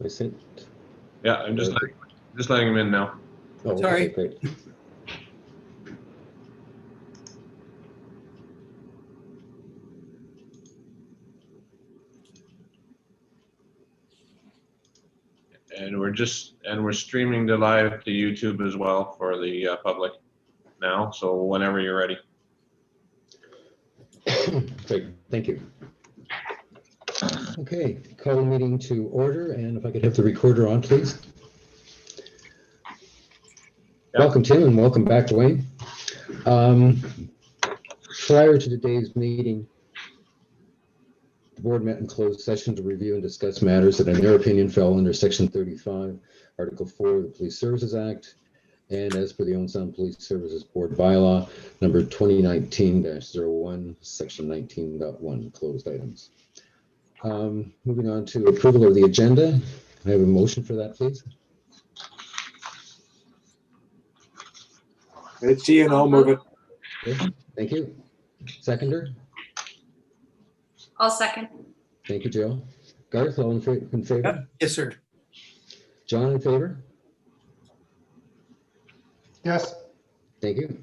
I sent. Yeah, I'm just letting him in now. Oh, Sorry. Okay, great. And we're streaming the live to YouTube as well for the public now. So whenever you're ready. Great, thank you. Okay, call the meeting to order, and if I could have the recorder on, please. Yeah. Welcome, Tim, and welcome back, Dwayne. Prior to today's meeting, the board met in closed session to review and discuss matters that, in their opinion, fell under Section 35, Article 4 of the Police Services Act, and as per the Owen Sound Police Services Board bylaw, number 2019-01, Section 19.1, closed items. Moving on to approval of the agenda. I have a motion for that, please. It's Ian, I'll move it. Okay, thank you. Seconder? I'll second. Thank you, Joe. Garth, all in favor? Yes, sir. John, in favor? Yes. Thank you.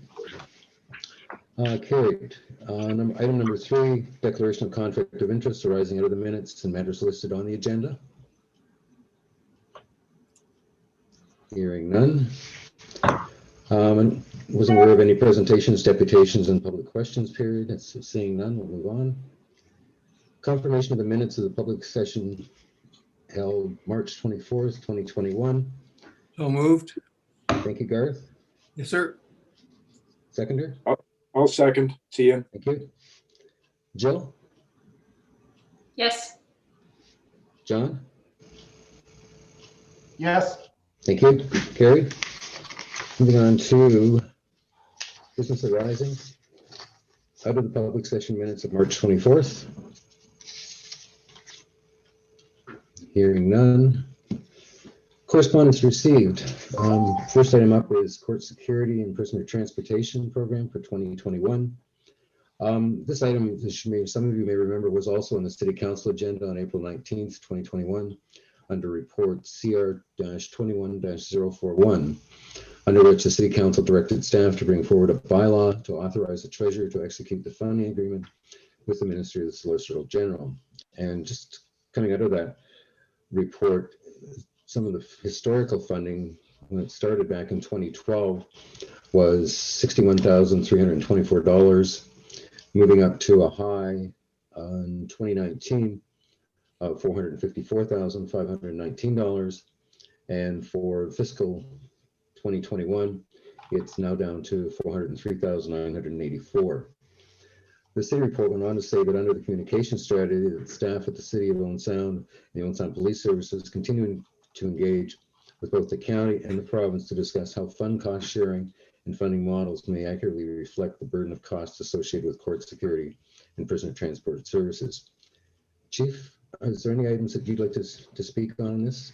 Carried. Item number 3, declaration of conflict of interest arising out of the minutes and matters listed on the agenda. Hearing none. Wasn't aware of any presentations, deputations, and public questions period. That's seeing none, we'll move on. Confirmation of the minutes of the public session held March 24th, 2021. So moved. Thank you, Garth. Yes, sir. Seconder? I'll second. See you. Thank you. Jill? Yes. John? Yes. Thank you. Carried. Moving on to business arising out of the public session minutes of March 24th. Hearing none. Correspondence received. First item up is court security and prisoner transportation program for 2021. This item, some of you may remember, was also on the City Council agenda on April 19th, 2021, under report CR-21-041, under which the City Council directed staff to bring forward a bylaw to authorize the Treasurer to execute the funding agreement with the Ministry of the Solicitor General. And just coming out of that report, some of the historical funding when it started back in 2012 was $61,324, moving up to a high in 2019 of $454,519, and for fiscal 2021 it's now down to $403,984. The city report went on to say that under the communication strategy, that staff at the City of Owen Sound and the Owen Sound Police Services continuing to engage with both the county and the province to discuss how fund cost sharing and funding models may accurately reflect the burden of costs associated with court security and prisoner transport services. Chief, is there any items that you'd like to speak on this?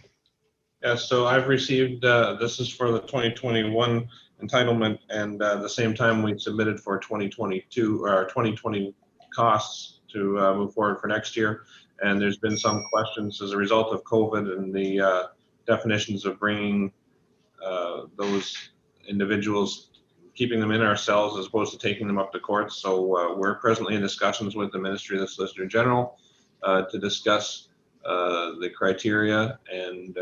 Yeah, so I've received, this is for the 2021 entitlement, and the same time we submitted for 2022 or 2020 costs to move forward for next year. And there's been some questions as a result of COVID and the definitions of bringing those individuals, keeping them in our cells as opposed to taking them up to court. So we're presently in discussions with the Ministry of the Solicitor General to discuss the criteria, and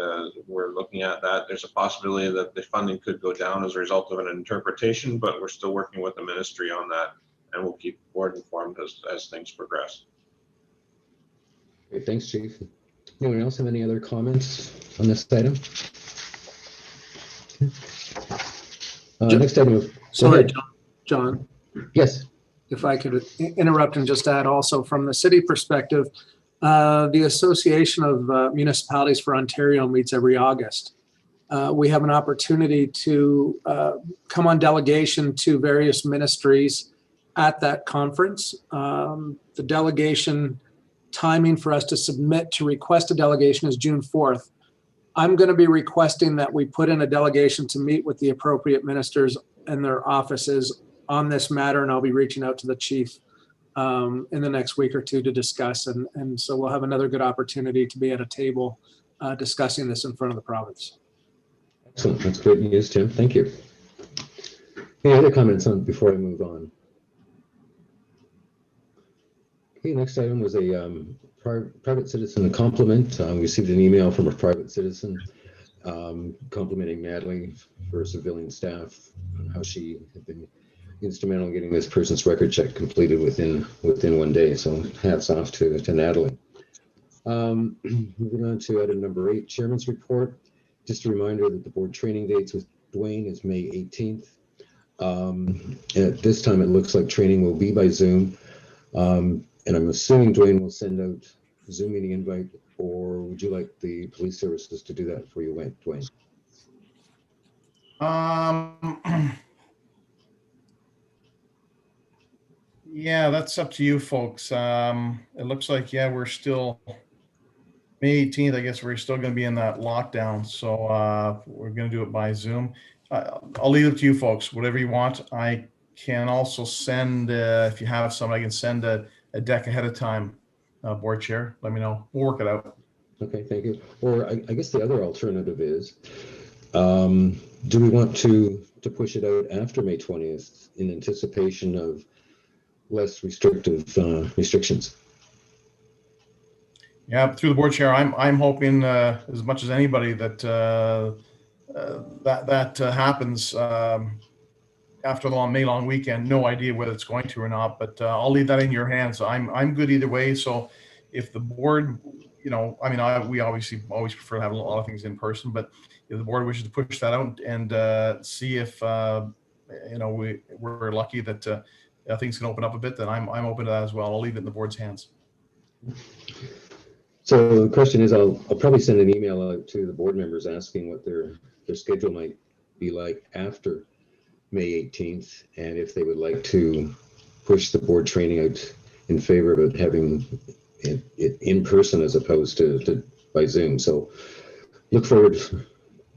we're looking at that. There's a possibility that the funding could go down as a result of an interpretation, but we're still working with the ministry on that, and we'll keep the board informed as things progress. Great, thanks, Chief. Anyone else have any other comments on this item? Next item. Sorry, John. Yes. If I could interrupt and just add also from the city perspective, the Association of Municipalities for Ontario meets every August. We have an opportunity to come on delegation to various ministries at that conference. The delegation timing for us to submit to request a delegation is June 4th. I'm going to be requesting that we put in a delegation to meet with the appropriate ministers and their offices on this matter, and I'll be reaching out to the chief in the next week or two to discuss. And so we'll have another good opportunity to be at a table discussing this in front of the province. Excellent. That's great news, Tim. Thank you. Any other comments on before I move on? Okay, next item was a private citizen compliment. We received an email from a private citizen complimenting Natalie for civilian staff on how she had been instrumental in getting this person's record check completed within 1 day. So hats off to Natalie. Moving on to item number 8, Chairman's Report. Just a reminder that the board training dates with Dwayne is May 18th. At this time, it looks like training will be by Zoom. And I'm assuming Dwayne will send out Zoom meeting invite, or would you like the police services to do that for you, Dwayne? Yeah, that's up to you folks. It looks like, yeah, we're still May 18th. I guess we're still going to be in that lockdown. So we're going to do it by Zoom. I'll leave it to you folks, whatever you want. I can also send, if you have some, I can send a deck ahead of time. Board chair, let me know. We'll work it out. Okay, thank you. Or I guess the other alternative is, do we want to push it out after May 20th in anticipation of less restrictive restrictions? Yeah, through the board chair, I'm hoping as much as anybody that that happens after the May long weekend. No idea whether it's going to or not, but I'll leave that in your hands. I'm good either way. So if the board, you know, I mean, we obviously always prefer to have a lot of things in person, but if the board wishes to push that out and see if you know, we're lucky that things can open up a bit, then I'm open to that as well. I'll leave it in the board's hands. So the question is, I'll probably send an email out to the board members asking what their schedule might be like after May 18th, and if they would like to push the board training out in favor of it having it in person as opposed to by Zoom. So look forward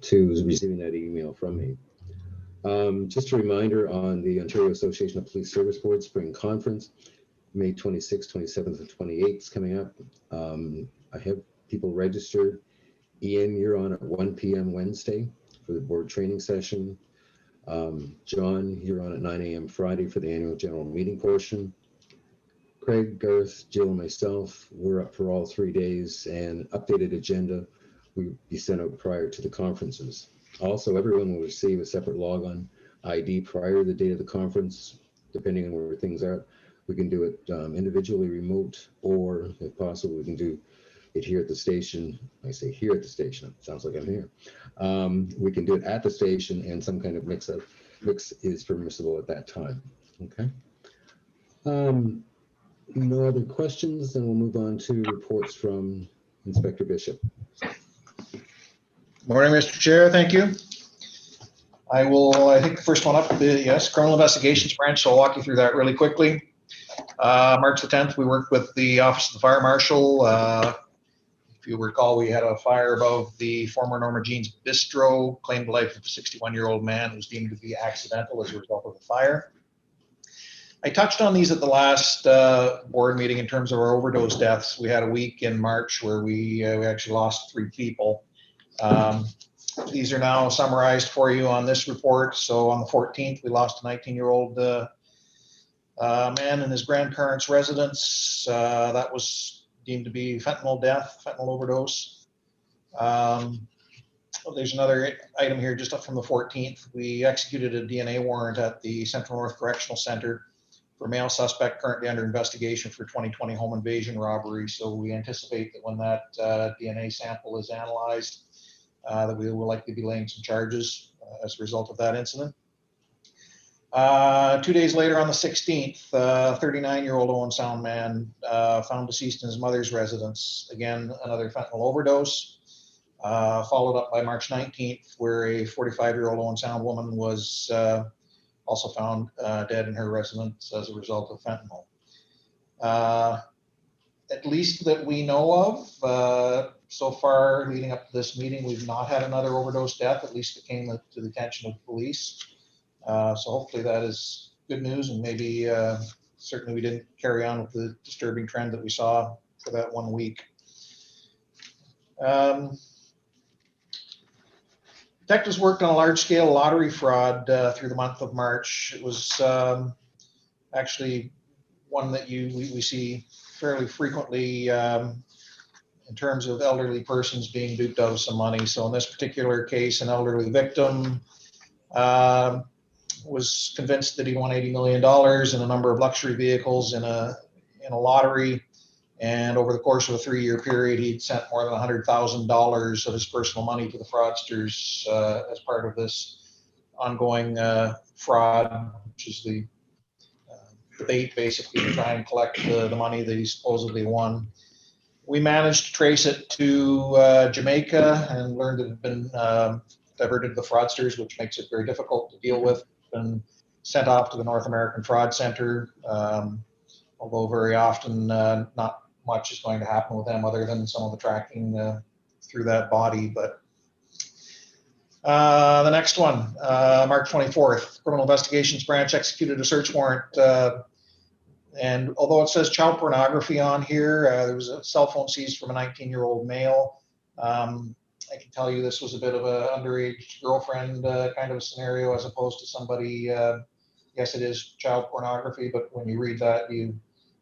to receiving that email from me. Just a reminder on the Ontario Association of Police Service Boards Spring Conference, May 26th, 27th, and 28th is coming up. I have people registered. Ian, you're on at 1 p.m. Wednesday for the board training session. John, you're on at 9 a.m. Friday for the annual general meeting portion. Craig, Garth, Jill, and myself, we're up for all 3 days, and updated agenda will be sent out prior to the conferences. Also, everyone will receive a separate logon ID prior to the date of the conference, depending on where things are. We can do it individually remote, or if possible, we can do it here at the station. I say here at the station, it sounds like I'm here. We can do it at the station, and some kind of mix is permissible at that time. Okay. No other questions, then we'll move on to reports from Inspector Bishop. Morning, Mr. Chair. Thank you. I think the first one up, yes, Criminal Investigations Branch. So I'll walk you through that really quickly. March the 10th, we worked with the Office of the Fire Marshal. If you recall, we had a fire above the former Norma Jean's Bistro, claimed the life of a 61-year-old man who was deemed to be accidental as a result of the fire. I touched on these at the last board meeting in terms of our overdose deaths. We had a week in March where we actually lost 3 people. These are now summarized for you on this report. So on the 14th, we lost a 19-year-old man in his grandparents' residence. That was deemed to be fentanyl overdose. There's another item here just up from the 14th. We executed a DNA warrant at the Central North Correctional Center for male suspect currently under investigation for 2020 home invasion robbery. So we anticipate that when that DNA sample is analyzed, that we will likely be laying some charges as a result of that incident. 2 days later, on the 16th, 39-year-old Owen Sound man found deceased in his mother's residence. Again, another fentanyl overdose. Followed up by March 19th, where a 45-year-old Owen Sound woman was also found dead in her residence as a result of fentanyl. At least that we know of, so far leading up to this meeting, we've not had another overdose death, at least it came to the attention of the police. So hopefully that is good news, and maybe certainly we didn't carry on with the disturbing trend that we saw for that 1 week. Detectives worked on a large-scale lottery fraud through the month of March. It was actually one that we see fairly frequently in terms of elderly persons being duped out of some money. So in this particular case, an elderly victim was convinced that he won $80 million in a number of luxury vehicles in a lottery. And over the course of a 3-year period, he'd sent more than $100,000 of his personal money to the fraudsters as part of this ongoing fraud, which is the debate basically to try and collect the money that he supposedly won. We managed to trace it to Jamaica and learned it had been diverted to the fraudsters, which makes it very difficult to deal with, and sent off to the North American Fraud Center, although very often not much is going to happen with them other than some of the tracking through that body. But the next one, March 24th, Criminal Investigations Branch executed a search warrant. And although it says child pornography on here, there was a cell phone seized from a 19-year-old male. I can tell you this was a bit of an underage girlfriend kind of a scenario as opposed to somebody, yes, it is child pornography, but when you read that, you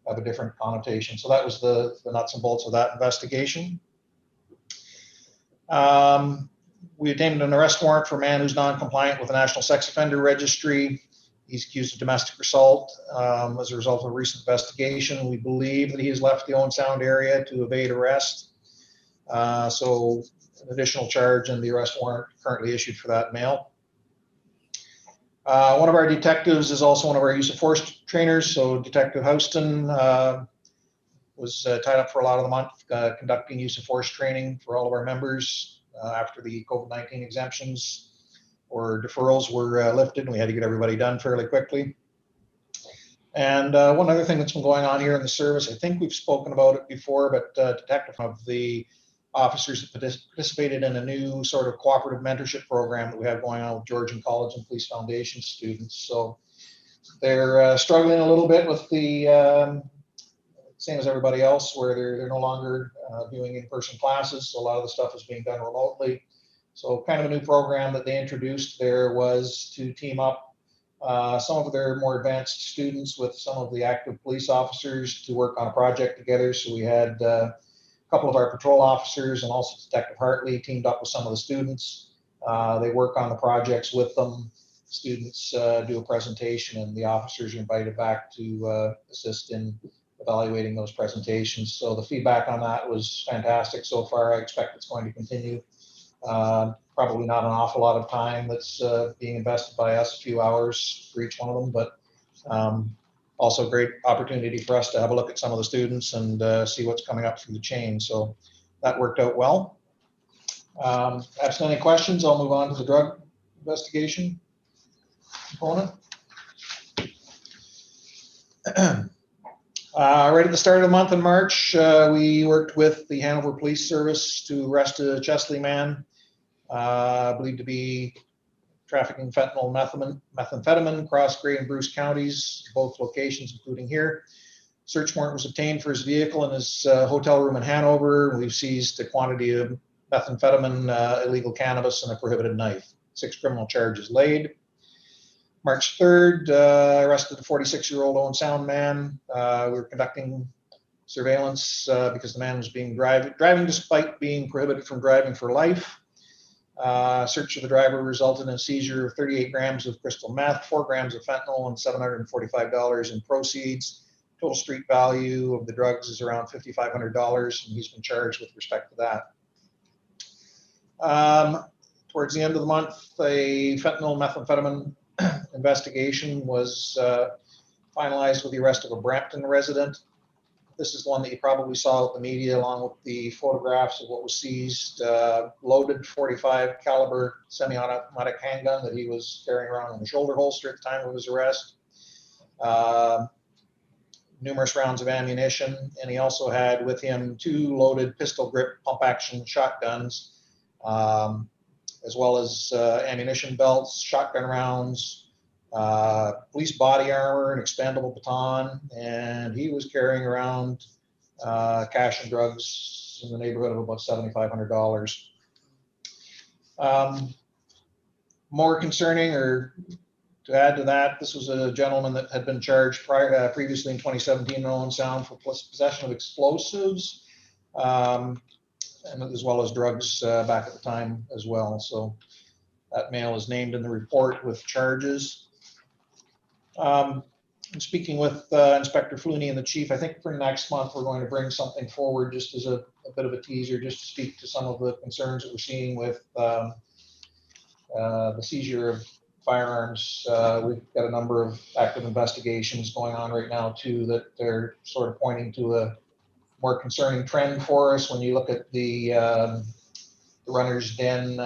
have a different connotation. So that was the nuts and bolts of that investigation. We obtained an arrest warrant for a man who's non-compliant with the National Sex Offender Registry. He's accused of domestic assault as a result of a recent investigation. We believe that he has left the Owen Sound area to evade arrest. So an additional charge and the arrest warrant currently issued for that male. One of our detectives is also one of our use of force trainers. So Detective Houston was tied up for a lot of the month conducting use of force training for all of our members after the COVID-19 exemptions or deferrals were lifted, and we had to get everybody done fairly quickly. And one other thing that's been going on here in the service, I think we've spoken about it before, but detective of the officers that participated in a new sort of cooperative mentorship program that we have going on with Georgian College and Police Foundation students. So they're struggling a little bit with the same as everybody else, where they're no longer doing in-person classes. So a lot of the stuff is being done remotely. So kind of a new program that they introduced there was to team up some of their more advanced students with some of the active police officers to work on a project together. So we had a couple of our patrol officers and also Detective Hartley teamed up with some of the students. They work on the projects with them. Students do a presentation and the officers are invited back to assist in evaluating those presentations. So the feedback on that was fantastic so far. I expect it's going to continue. Probably not an awful lot of time that's being invested by us, a few hours for each one of them, but also great opportunity for us to have a look at some of the students and see what's coming up through the chain. So that worked out well. Absent any questions, I'll move on to the drug investigation component. Right at the start of the month in March, we worked with the Hanover Police Service to arrest a Chesley man, believed to be trafficking fentanyl and methamphetamine across Grey and Bruce counties, both locations, including here. Search warrant was obtained for his vehicle and his hotel room in Hanover. We've seized a quantity of methamphetamine, illegal cannabis, and a prohibited knife. 6 criminal charges laid. March 3rd, arrested a 46-year-old Owen Sound man. We were conducting surveillance because the man was driving despite being prohibited from driving for life. Search of the driver resulted in a seizure of 38 grams of crystal meth, 4 grams of fentanyl, and $745 in proceeds. Total street value of the drugs is around $5,500, and he's been charged with respect to that. Towards the end of the month, a fentanyl methamphetamine investigation was finalized with the arrest of a Brampton resident. This is the one that you probably saw with the media, along with the photographs of what was seized, loaded 45 caliber semi-automatic handgun that he was carrying around in a shoulder holster at the time of his arrest. Numerous rounds of ammunition, and he also had with him 2 loaded pistol grip pump action shotguns, as well as ammunition belts, shotgun rounds, police body armor, an expandable baton, and he was carrying around cash and drugs in the neighborhood of about $7,500. More concerning, or to add to that, this was a gentleman that had been charged previously in 2017 in Owen Sound for possession of explosives, and as well as drugs back at the time as well. So that male is named in the report with charges. I'm speaking with Inspector Flooney and the chief. I think for next month we're going to bring something forward just as a bit of a teaser, just to speak to some of the concerns that we're seeing with the seizure of firearms. We've got a number of active investigations going on right now too, that they're sort of pointing to a more concerning trend for us. When you look at the Runner's Den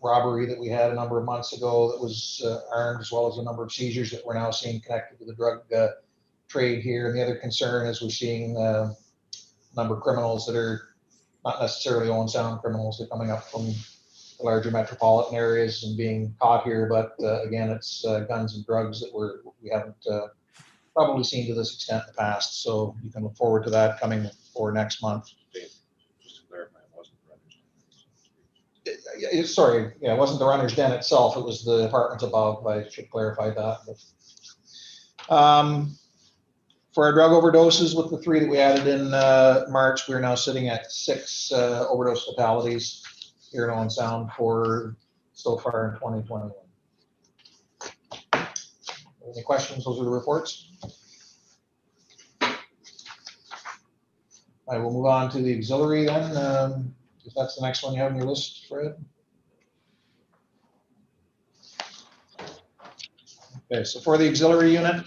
robbery that we had a number of months ago that was armed, as well as a number of seizures that we're now seeing connected to the drug trade here. And the other concern is we're seeing a number of criminals that are not necessarily Owen Sound criminals. They're coming up from the larger metropolitan areas and being caught here. But again, it's guns and drugs that we haven't probably seen to this extent in the past. So you can look forward to that coming for next month. Just to clarify, it wasn't Sorry, yeah, it wasn't the Runner's Den itself. It was the apartments above. I should clarify that. For our drug overdoses, with the 3 that we added in March, we're now sitting at 6 overdose fatalities here in Owen Sound for so far in 2021. Any questions? Those are the reports. I will move on to the auxiliary then. If that's the next one you have on your list, Fred. Okay, so for the auxiliary unit,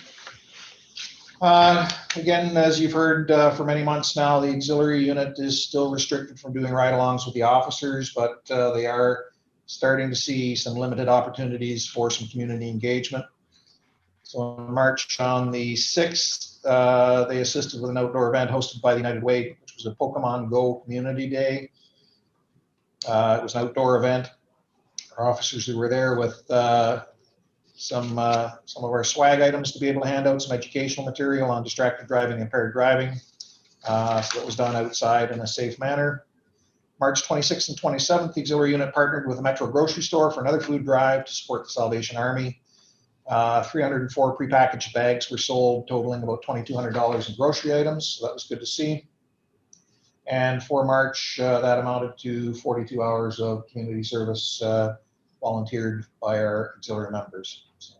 again, as you've heard for many months now, the auxiliary unit is still restricted from doing ride-alongs with the officers, but they are starting to see some limited opportunities for some community engagement. So in March on the 6th, they assisted with an outdoor event hosted by the United Way, which was a Pokemon Go Community Day. It was an outdoor event. Our officers who were there with some of our swag items to be able to hand out some educational material on distracted driving and impaired driving. So that was done outside in a safe manner. March 26th and 27th, the auxiliary unit partnered with a Metro grocery store for another food drive to support the Salvation Army. 304 prepackaged bags were sold, totaling about $2,200 in grocery items. So that was good to see. And for March, that amounted to 42 hours of community service volunteered by our auxiliary members. So,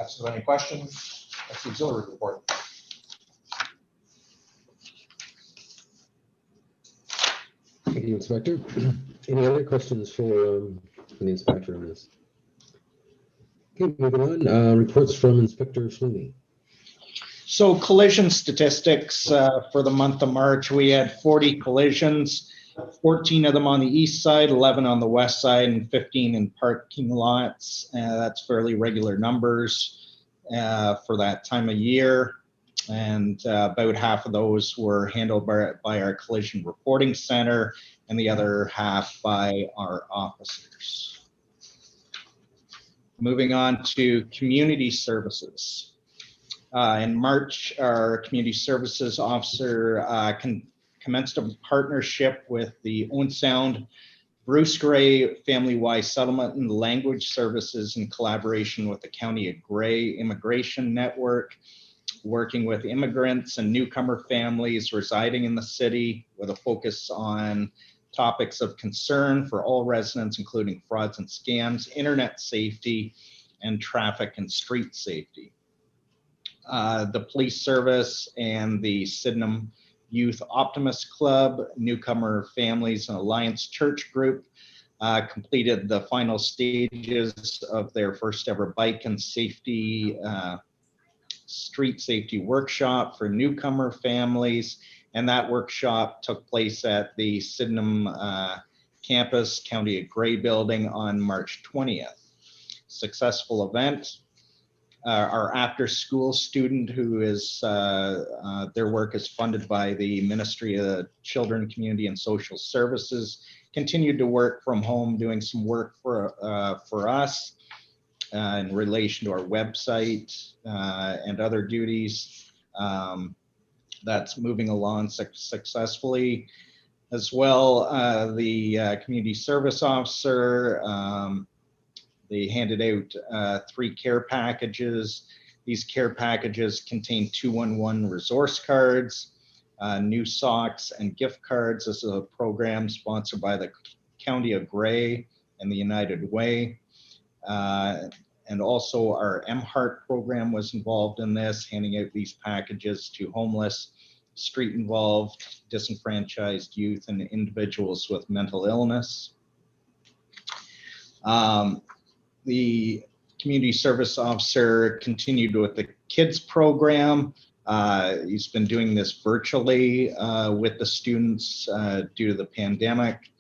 absent of any questions, that's the auxiliary report. Thank you, Inspector. Any other questions for the inspector on this? Okay, moving on. Reports from Inspector Flooney. So collision statistics for the month of March, we had 40 collisions, 14 of them on the east side, 11 on the west side, and 15 in parking lots. That's fairly regular numbers for that time of year. And about half of those were handled by our collision reporting center and the other half by our officers. Moving on to community services. In March, our community services officer commenced a partnership with the Owen Sound Bruce Gray Family-Wise Settlement and Language Services in collaboration with the County of Gray Immigration Network, working with immigrants and newcomer families residing in the city with a focus on topics of concern for all residents, including frauds and scams, internet safety, and traffic and street safety. The police service and the Sydenham Youth Optimist Club, Newcomer Families and Alliance Church Group completed the final stages of their first ever bike and safety, street safety workshop for newcomer families. And that workshop took place at the Sydenham campus, County of Gray building on March 20th. Successful event. Our after school student who is, their work is funded by the Ministry of Children, Community and Social Services, continued to work from home, doing some work for us in relation to our website and other duties. That's moving along successfully. As well, the community service officer They handed out 3 care packages. These care packages contain 211 resource cards, new socks, and gift cards. This is a program sponsored by the County of Grey and the United Way. And also our MHeart program was involved in this, handing out these packages to homeless, street-involved, disenfranchised youth and individuals with mental illness. The community service officer continued with the kids program. He's been doing this virtually with the students due to the pandemic,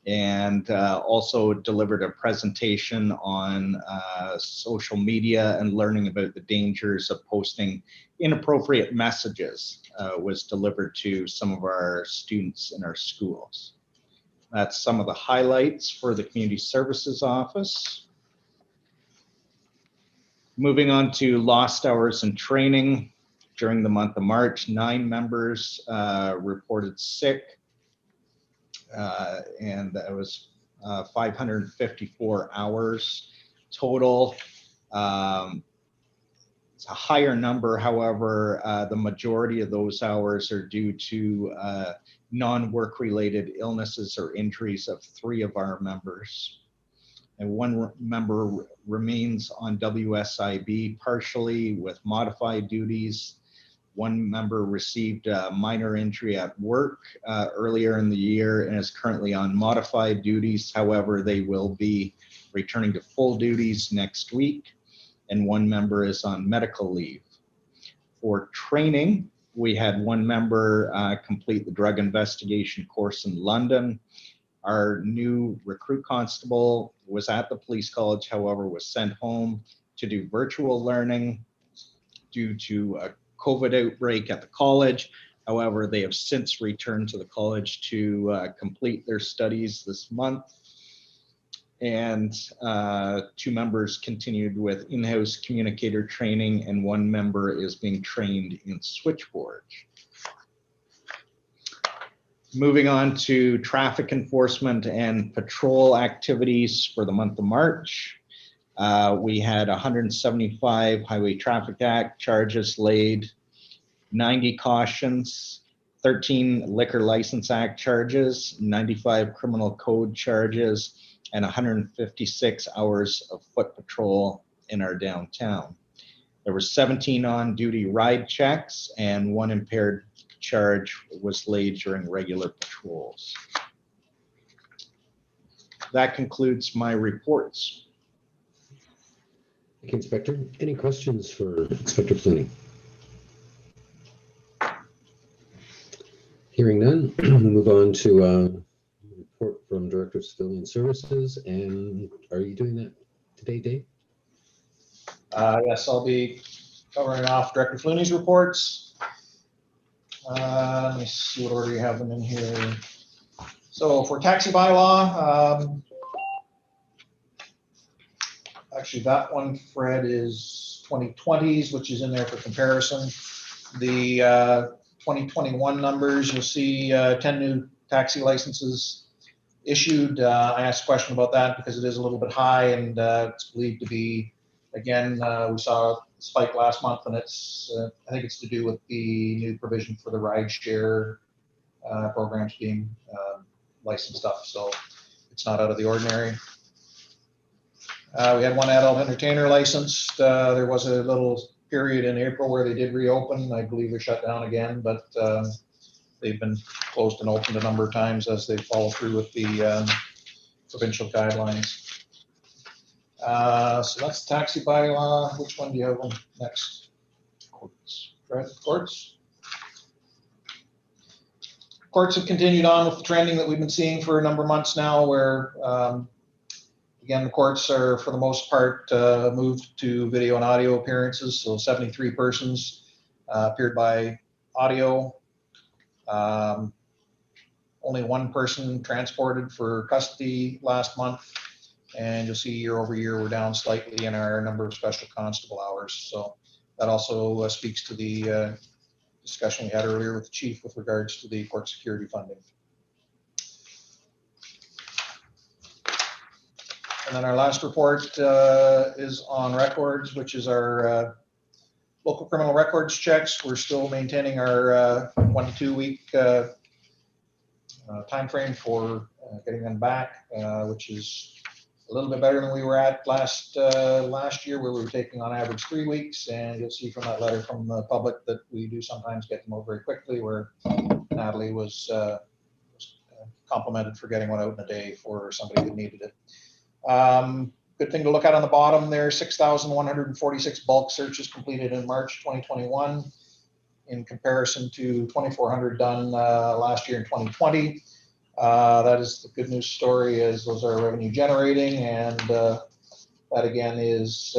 and also delivered a presentation on social media and learning about the dangers of posting inappropriate messages was delivered to some of our students in our schools. That's some of the highlights for the Community Services Office. Moving on to lost hours and training. During the month of March, 9 members reported sick, and that was 554 hours total. It's a higher number, however, the majority of those hours are due to non-work related illnesses or injuries of 3 of our members. And 1 member remains on WSIB partially with modified duties. 1 member received a minor injury at work earlier in the year and is currently on modified duties. However, they will be returning to full duties next week. And 1 member is on medical leave. For training, we had 1 member complete the drug investigation course in London. Our new recruit constable was at the police college, however, was sent home to do virtual learning due to a COVID outbreak at the college. However, they have since returned to the college to complete their studies this month. And 2 members continued with in-house communicator training, and 1 member is being trained in switchboard. Moving on to traffic enforcement and patrol activities for the month of March. We had 175 Highway Traffic Act charges laid, 90 cautions, 13 Liquor License Act charges, 95 criminal code charges, and 156 hours of foot patrol in our downtown. There were 17 on-duty ride checks, and 1 impaired charge was laid during regular patrols. That concludes my reports. Thank you, Inspector. Any questions for Inspector Fleeney? Hearing none, we'll move on to report from Director of Civilian Services. And are you doing that today, Dave? Yes, I'll be covering off Director Fleeney's reports. Let me see what order you have them in here. So for taxi bylaw, actually that one, Fred, is 2020s, which is in there for comparison. The 2021 numbers, you'll see 10 new taxi licenses issued. I asked a question about that because it is a little bit high, and it's believed to be, again, we saw a spike last month, and it's I think it's to do with the new provision for the ride share programs being licensed up, so it's not out of the ordinary. We had 1 adult entertainer licensed. There was a little period in April where they did reopen. I believe they're shut down again, but they've been closed and opened a number of times as they follow through with the provincial guidelines. So that's the taxi bylaw. Which one do you have on next? Courts. Right, courts. Courts have continued on with the trending that we've been seeing for a number of months now, where again, the courts are for the most part moved to video and audio appearances. So 73 persons appeared by audio. Only 1 person transported for custody last month. And you'll see year over year, we're down slightly in our number of special constable hours. So that also speaks to the discussion we had earlier with the chief with regards to the court security funding. And then our last report is on records, which is our local criminal records checks. We're still maintaining our 1 to 2 week timeframe for getting them back, which is a little bit better than we were at last year, where we were taking on average 3 weeks. And you'll see from that letter from the public that we do sometimes get them out very quickly, where Natalie was complimented for getting one out in a day for somebody that needed it. Good thing to look at on the bottom there, 6,146 bulk searches completed in March 2021 in comparison to 2,400 done last year in 2020. That is the good news story, as those are revenue generating, and that again is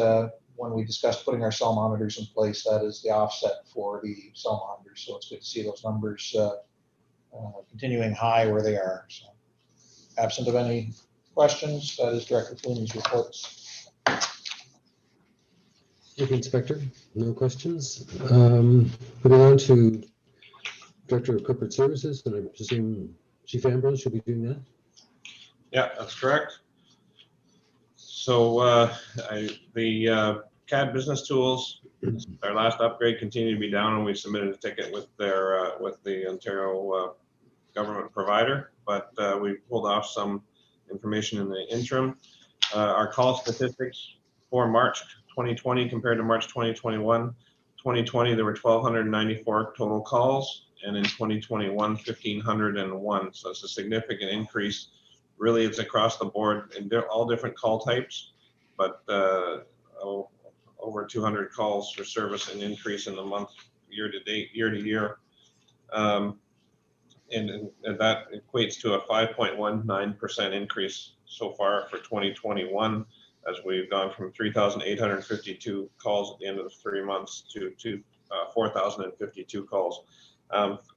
when we discussed putting our cell monitors in place, that is the offset for the cell monitors. So it's good to see those numbers continuing high where they are. So, absent of any questions, that is Director Clooney's reports. Thank you, Inspector. No questions. Moving on to Director of Corporate Services, and I presume Chief Ambrose should be doing that. Yeah, that's correct. So the CAD business tools, our last upgrade continued to be down, and we submitted a ticket with their with the Ontario government provider, but we pulled off some information in the interim. Our call statistics for March 2020 compared to March 2021. 2020 there were 1,294 total calls, and in 2021 1,501. So it's a significant increase. Really, it's across the board, and they're all different call types, but over 200 calls for service, an increase in the month, year to date, year to year. And that equates to a 5.19% increase so far for 2021, as we've gone from 3,852 calls at the end of the 3 months to 4,052 calls,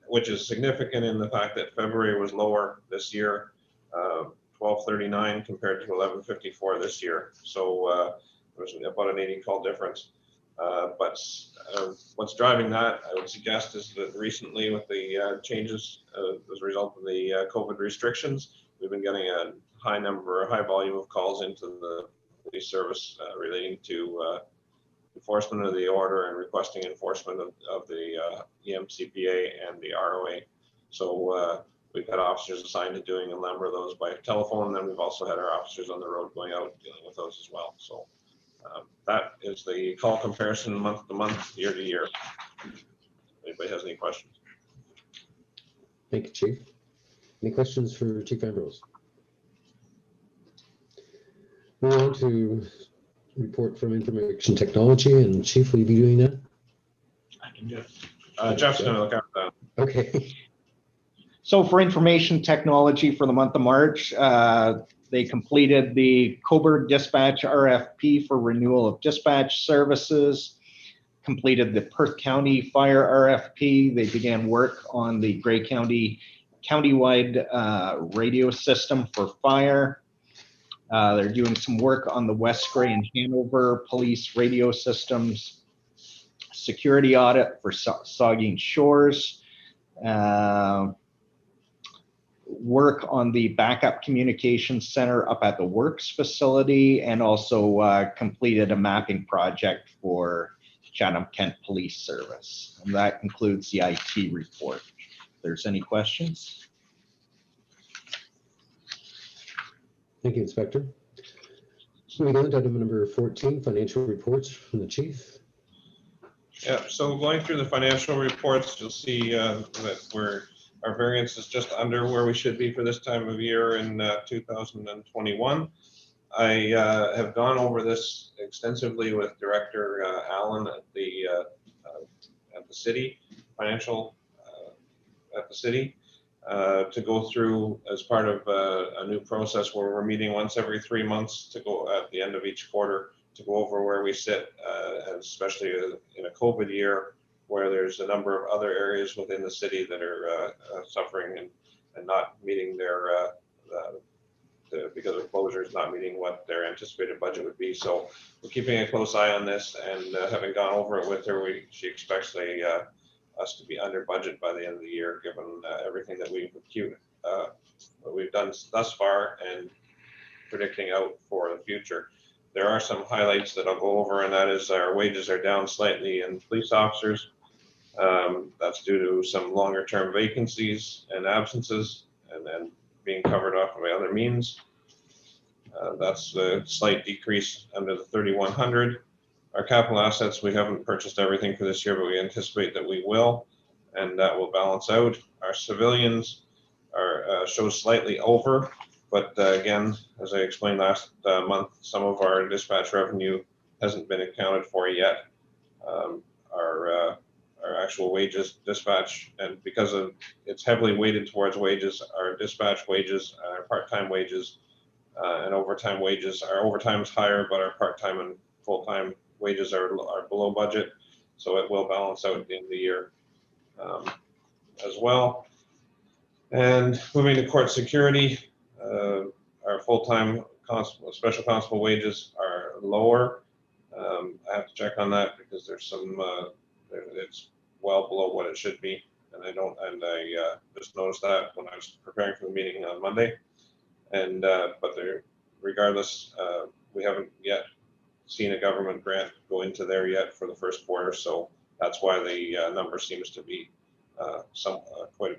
which is significant in the fact that February was lower this year, 1,239 compared to 1,154 this year. So there's about an 80 call difference. But what's driving that, I would suggest, is that recently with the changes as a result of the COVID restrictions, we've been getting a high volume of calls into the police service relating to enforcement of the order and requesting enforcement of the EMCPA and the ROA. So we've had officers assigned to doing a number of those by telephone, and then we've also had our officers on the road going out dealing with those as well. So that is the call comparison month to month, year to year. Anybody has any questions? Thank you, Chief. Any questions for Chief Ambrose? Moving on to report from Information Technology, and Chief, will you be doing that? I can do it. Jeff's going to look after that. Okay. So for information technology for the month of March, they completed the Coburg Dispatch RFP for renewal of dispatch services, completed the Perth County Fire RFP. They began work on the Grey County countywide radio system for fire. They're doing some work on the West Grey and Hanover police radio systems, security audit for Saugeen Shores, work on the backup communications center up at the Works facility, and also completed a mapping project for Chatham-Kent Police Service. And that concludes the IT report. If there's any questions. Thank you, Inspector. Moving on to item number 14, financial reports from the Chief. Yeah, so going through the financial reports, you'll see that our variance is just under where we should be for this time of year in 2021. I have gone over this extensively with Director Allen at the city, financial at the city, to go through as part of a new process where we're meeting once every 3 months to go at the end of each quarter to go over where we sit, and especially in a COVID year, where there's a number of other areas within the city that are suffering and not meeting their, because of closures, not meeting what their anticipated budget would be. So we're keeping a close eye on this, and having gone over it with her, she expects us to be under budget by the end of the year, given everything that we've done thus far, and predicting out for the future. There are some highlights that I'll go over, and that is our wages are down slightly in police officers. That's due to some longer term vacancies and absences, and then being covered off by other means. That's a slight decrease under the 3,100. Our capital assets, we haven't purchased everything for this year, but we anticipate that we will, and that will balance out. Our civilians are show slightly over, but again, as I explained last month, some of our dispatch revenue hasn't been accounted for yet. Our actual wages dispatch, and because of it's heavily weighted towards wages, our dispatch wages, our part-time wages, and overtime wages. Our overtime is higher, but our part-time and full-time wages are below budget, so it will balance out at the end of the year as well. And moving to court security, our full-time special constable wages are lower. I have to check on that because there's some it's well below what it should be, and I just noticed that when I was preparing for the meeting on Monday. And but regardless, we haven't yet seen a government grant go into there yet for the first quarter, so that's why the number seems to be quite a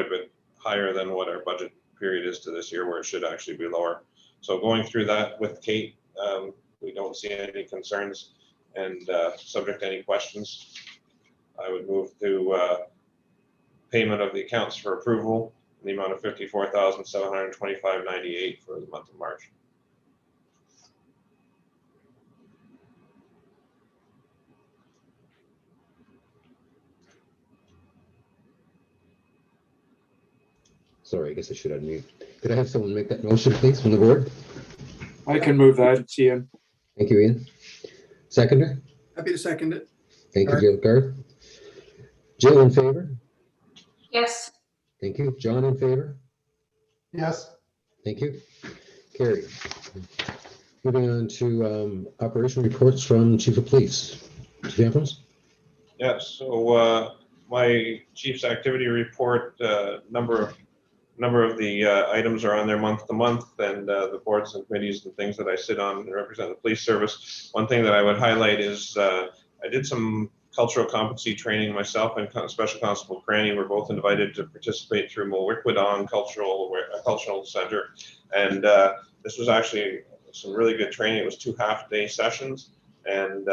bit higher than what our budget period is to this year, where it should actually be lower. So going through that with Kate, we don't see any concerns, and subject to any questions, I would move to payment of the accounts for approval in the amount of $54,725.98 for the month of March. Sorry, I guess I should unmute. Could I have someone make that motion, please, from the board? I can move that. It's Ian. Thank you, Ian. Seconder? Happy to second it. Thank you, Jill. Garth? Jill in favor? Yes. Thank you. John in favor? Yes. Thank you. Carrie. Moving on to operation reports from Chief of Police. Chief Ambrose? Yeah, so my chief's activity report, number of the items are on there month to month, and the boards and committees and things that I sit on and represent the police service. One thing that I would highlight is I did some cultural competency training myself, and Special Constable Cranny were both invited to participate through Mowickwidong Cultural Center, and this was actually some really good training. It was 2 half-day sessions, and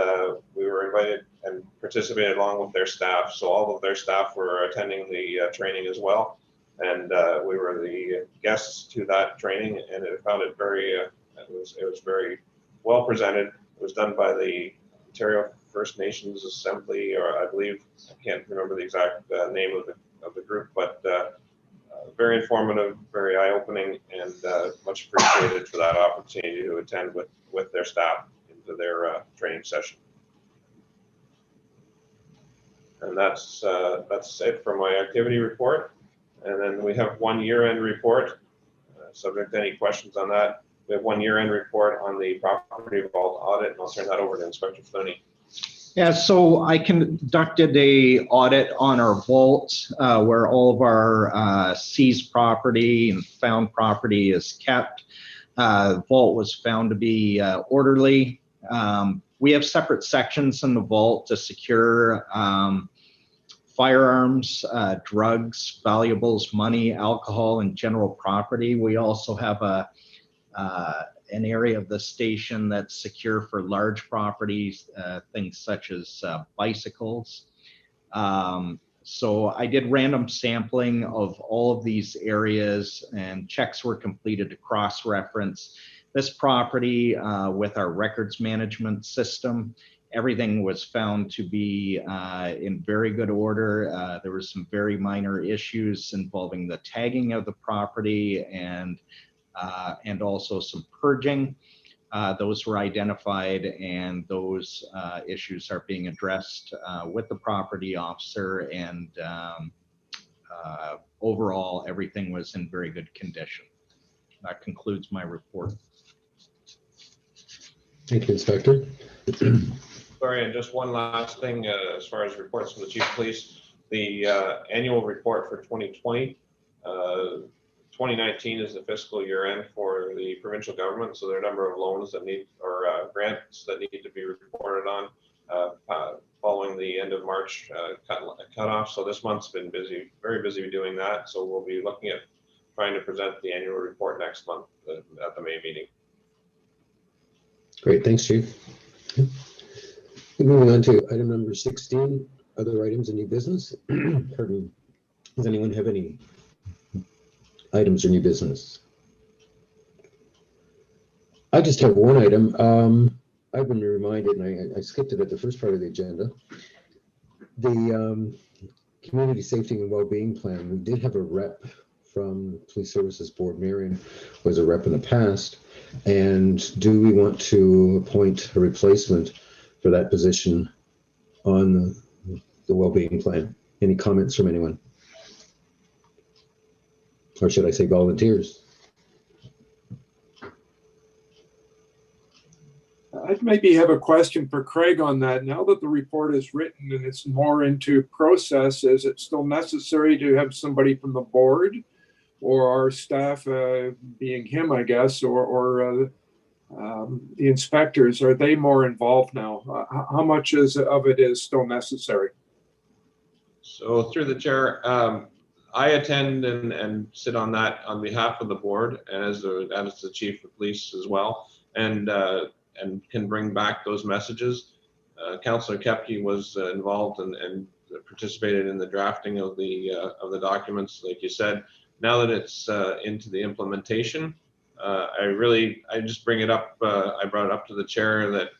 we were invited and participated along with their staff. So all of their staff were attending the training as well, and we were the guests to that training, and I found it very it was very well presented. It was done by the Ontario First Nations Assembly, or I believe, I can't remember the exact name of the group, but very informative, very eye-opening, and much appreciated for that opportunity to attend with their staff into their training session. And that's it for my activity report. And then we have one year-end report. Subject to any questions on that, we have one year-end report on the property vault audit, and I'll turn that over to Inspector Flynn. Yeah, so I conducted a audit on our vault where all of our seized property and found property is kept. The vault was found to be orderly. We have separate sections in the vault to secure firearms, drugs, valuables, money, alcohol, and general property. We also have an area of the station that's secure for large properties, things such as bicycles. So I did random sampling of all of these areas, and checks were completed to cross-reference this property with our records management system. Everything was found to be in very good order. There were some very minor issues involving the tagging of the property and also some purging. Those were identified, and those issues are being addressed with the property officer, and overall everything was in very good condition. That concludes my report. Thank you, Inspector. Sorry, and just one last thing as far as reports from the Chief of Police. The annual report for 2020 2019 is the fiscal year end for the provincial government, so there are a number of loans that need, or grants that need to be reported on following the end of March cutoff. So this month's been busy, very busy doing that. So we'll be looking at trying to present the annual report next month at the May meeting. Great, thanks, Chief. Moving on to item number 16, other items in new business. Pardon me. Does anyone have any items or new business? I just have one item. I've been reminded, and I skipped it at the first part of the agenda. The Community Safety and Wellbeing Plan, we did have a rep from Police Services Board. Marion was a rep in the past. And do we want to appoint a replacement for that position on the Wellbeing Plan? Any comments from anyone? Or should I say volunteers? I'd maybe have a question for Craig on that. Now that the report is written and it's more into process, is it still necessary to have somebody from the board or our staff, being him, I guess, or the inspectors, are they more involved now? How much of it is still necessary? So through the chair, I attend and sit on that on behalf of the board as the chief of police as well, and can bring back those messages. Councillor Kepke was involved and participated in the drafting of the documents, like you said. Now that it's into the implementation, I just bring it up. I brought it up to the chair that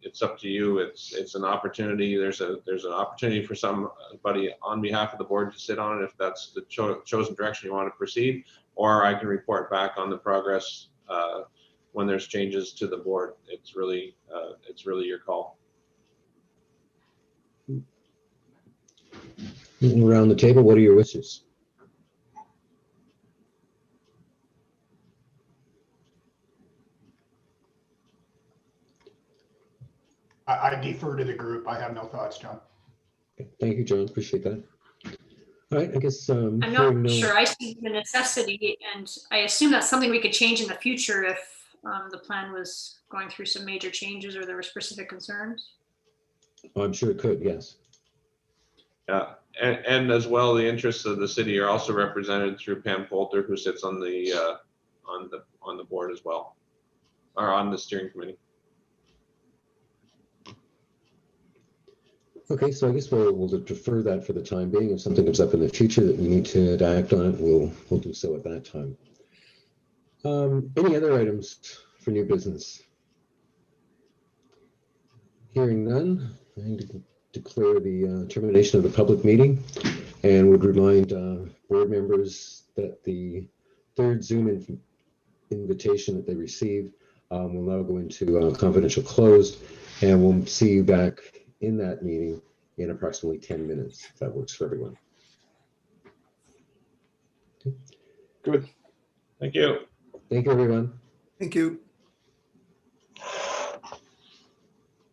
it's up to you. It's an opportunity. There's an opportunity for somebody on behalf of the board to sit on it if that's the chosen direction you want to proceed, or I can report back on the progress when there's changes to the board. It's really your call. Around the table, what are your wishes? I defer to the group. I have no thoughts, John. Thank you, John. Appreciate that. All right, I guess I'm not sure. I see the necessity, and I assume that's something we could change in the future if the plan was going through some major changes or there were specific concerns. I'm sure it could, yes. Yeah, and as well, the interests of the city are also represented through Pam Poulter, who sits on the board as well, or on the steering committee. Okay, so I guess we'll defer that for the time being. If something comes up in the future that we need to act on it, we'll do so at that time. Any other items for new business? Hearing none, I declare the termination of the public meeting, and would remind board members that the third Zoom invitation that they received will now go into confidential closed, and we'll see you back in that meeting in approximately 10 minutes, if that works for everyone. Good. Thank you. Thank you, everyone. Thank you.